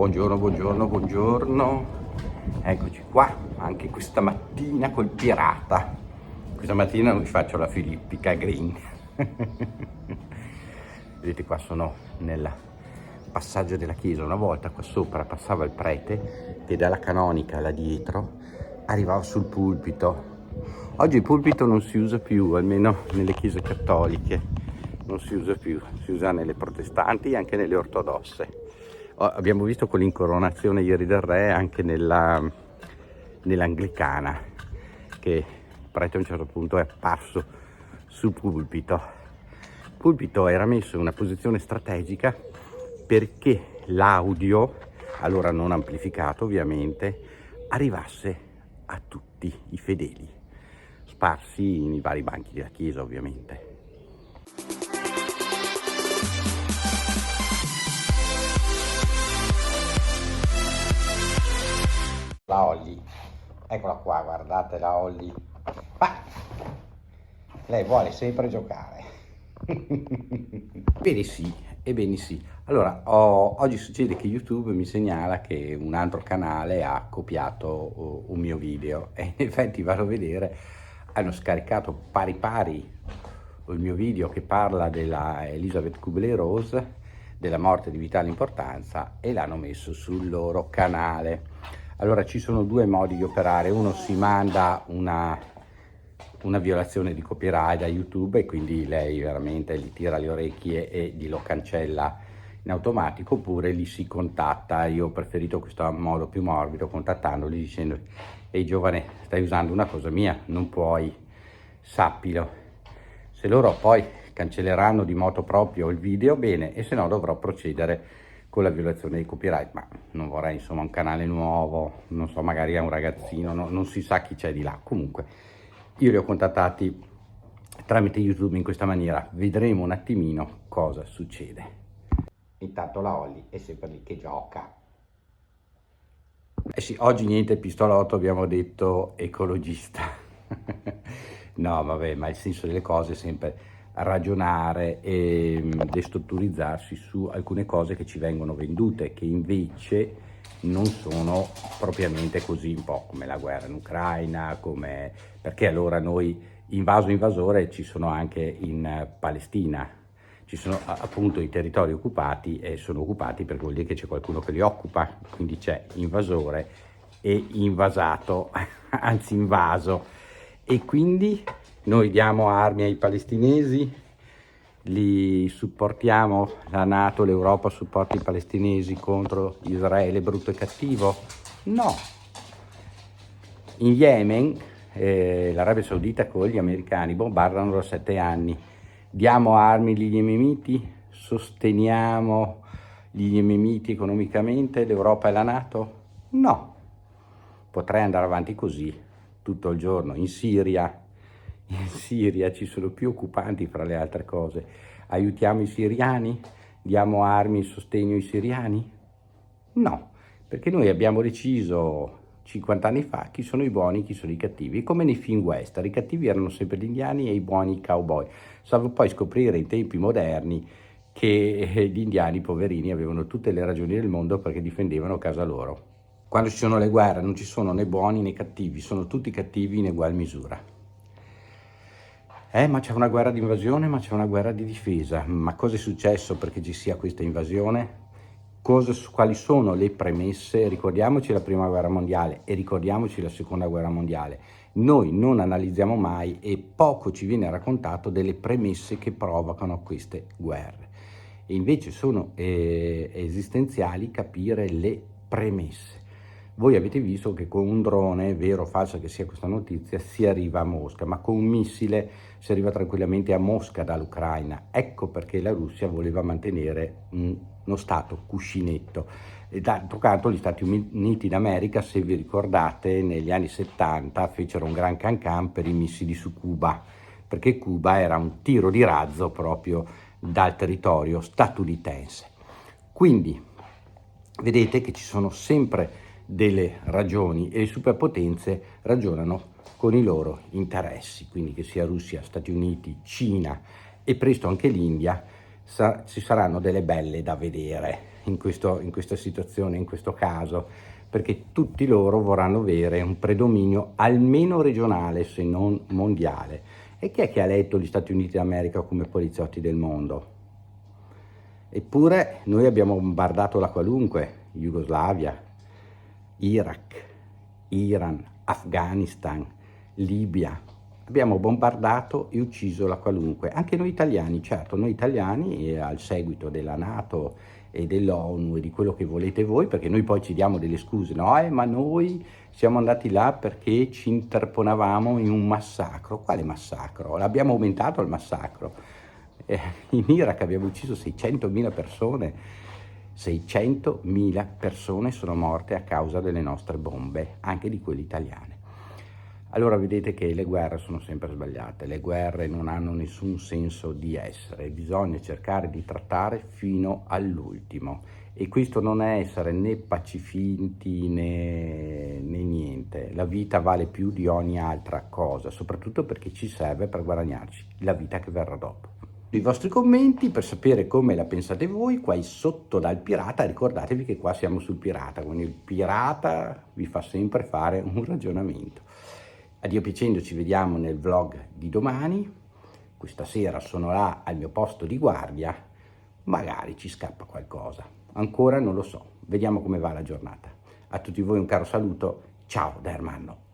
Buongiorno, buongiorno, buongiorno. Eccoci qua, anche questa mattina col pirata. Questa mattina non vi faccio la filippica green. Vedete qua sono nel passaggio della chiesa. Una volta qua sopra passava il prete che dalla canonica là dietro arrivava sul pulpito. Oggi il pulpito non si usa più, almeno nelle chiese cattoliche non si usa più, si usa nelle protestanti e anche nelle ortodosse. Abbiamo visto con l'incoronazione ieri del re anche nell'anglicana, che il prete a un certo punto è apparso sul pulpito. Il pulpito era messo in una posizione strategica perché l'audio, allora non amplificato ovviamente, arrivasse a tutti i fedeli, sparsi nei vari banchi della chiesa ovviamente. La Holly, eccola qua, guardate la Holly. Ma lei vuole sempre giocare. Ebbene sì. Allora, oggi succede che YouTube mi segnala che un altro canale ha copiato un mio video e in effetti vado a vedere, hanno scaricato pari pari il mio video che parla della Elisabeth Kubler-Ross, della morte di vitale importanza, e l'hanno messo sul loro canale. Allora ci sono due modi di operare: uno si manda una violazione di copyright da YouTube e quindi lei veramente gli tira le orecchie e glielo cancella in automatico, oppure li si contatta. Io ho preferito questo modo più morbido, contattandoli dicendo: ehi giovane, stai usando una cosa mia, non puoi, sappilo. Se loro poi cancelleranno di moto proprio il video, bene, e se no dovrò procedere con la violazione di copyright, ma non vorrei insomma un canale nuovo, non so, magari è un ragazzino, non si sa chi c'è di là. Comunque io li ho contattati tramite YouTube in questa maniera, vedremo un attimino cosa succede. Intanto la Holly è sempre lì che gioca. Eh sì, oggi niente pistolotto, abbiamo detto ecologista. No vabbè, ma il senso delle cose è sempre ragionare e destrutturizzarsi su alcune cose che ci vengono vendute, che invece non sono propriamente così, un po' come la guerra in Ucraina, perché allora noi invasore ci sono anche in Palestina, ci sono appunto i territori occupati e sono occupati perché vuol dire che c'è qualcuno che li occupa, quindi c'è invasore e invasato, anzi invaso, e quindi noi diamo armi ai palestinesi, li supportiamo, la NATO, l'Europa supporta i palestinesi contro Israele brutto e cattivo? No. In Yemen l'Arabia Saudita con gli americani bombardano da 7 anni. Diamo armi agli yemeniti? Sosteniamo gli yemeniti economicamente, l'Europa e la NATO? No. Potrei andare avanti così tutto il giorno. In Siria ci sono più occupanti, fra le altre cose. Aiutiamo i siriani? Diamo armi e sostegno ai siriani? No, perché noi abbiamo deciso 50 anni fa chi sono i buoni e chi sono i cattivi, come nei film western. I cattivi erano sempre gli indiani e i buoni i cowboy, salvo poi scoprire in tempi moderni che gli indiani poverini avevano tutte le ragioni del mondo perché difendevano casa loro. Quando ci sono le guerre non ci sono né buoni né cattivi, sono tutti cattivi in ugual misura. Ma c'è una guerra di invasione, ma c'è una guerra di difesa. Ma cosa è successo perché ci sia questa invasione? Quali sono le premesse? Ricordiamoci la prima guerra mondiale e ricordiamoci la seconda guerra mondiale. Noi non analizziamo mai e poco ci viene raccontato delle premesse che provocano queste guerre. E invece sono esistenziali capire le premesse. Voi avete visto che con un drone, vero o falso che sia questa notizia, si arriva a Mosca, ma con un missile si arriva tranquillamente a Mosca dall'Ucraina. Ecco perché la Russia voleva mantenere uno stato cuscinetto. E d'altro canto gli Stati Uniti d'America, se vi ricordate, negli anni 70 fecero un gran can per i missili su Cuba, perché Cuba era un tiro di razzo proprio dal territorio statunitense. Quindi vedete che ci sono sempre delle ragioni e le superpotenze ragionano con i loro interessi, quindi che sia Russia, Stati Uniti, Cina e presto anche l'India, ci saranno delle belle da vedere. in questa situazione, in questo caso, perché tutti loro vorranno avere un predominio almeno regionale, se non mondiale. E chi è che ha eletto gli Stati Uniti d'America come poliziotti del mondo? Eppure noi abbiamo bombardato la qualunque, Jugoslavia, Iraq, Iran, Afghanistan, Libia. Abbiamo bombardato e ucciso la qualunque, anche noi italiani, certo, noi italiani al seguito della NATO e dell'ONU e di quello che volete voi, perché noi poi ci diamo delle scuse, no? Ma noi siamo andati là perché ci interponevamo in un massacro. Quale massacro? L'abbiamo aumentato il massacro. In Iraq abbiamo ucciso 600.000 persone, 600.000 persone sono morte a causa delle nostre bombe, anche di quelle italiane. Allora vedete che le guerre sono sempre sbagliate, le guerre non hanno nessun senso di essere, bisogna cercare di trattare fino all'ultimo e questo non è essere né pacifinti né niente, la vita vale più di ogni altra cosa, soprattutto perché ci serve per guadagnarci la vita che verrà dopo. I vostri commenti per sapere come la pensate voi qua sotto dal pirata, ricordatevi che qua siamo sul pirata, quindi il pirata vi fa sempre fare un ragionamento. Addio piacendo, ci vediamo nel vlog di domani. Questa sera sono là al mio posto di guardia, magari ci scappa qualcosa, ancora non lo so, vediamo come va la giornata. A tutti voi un caro saluto, ciao da Ermanno.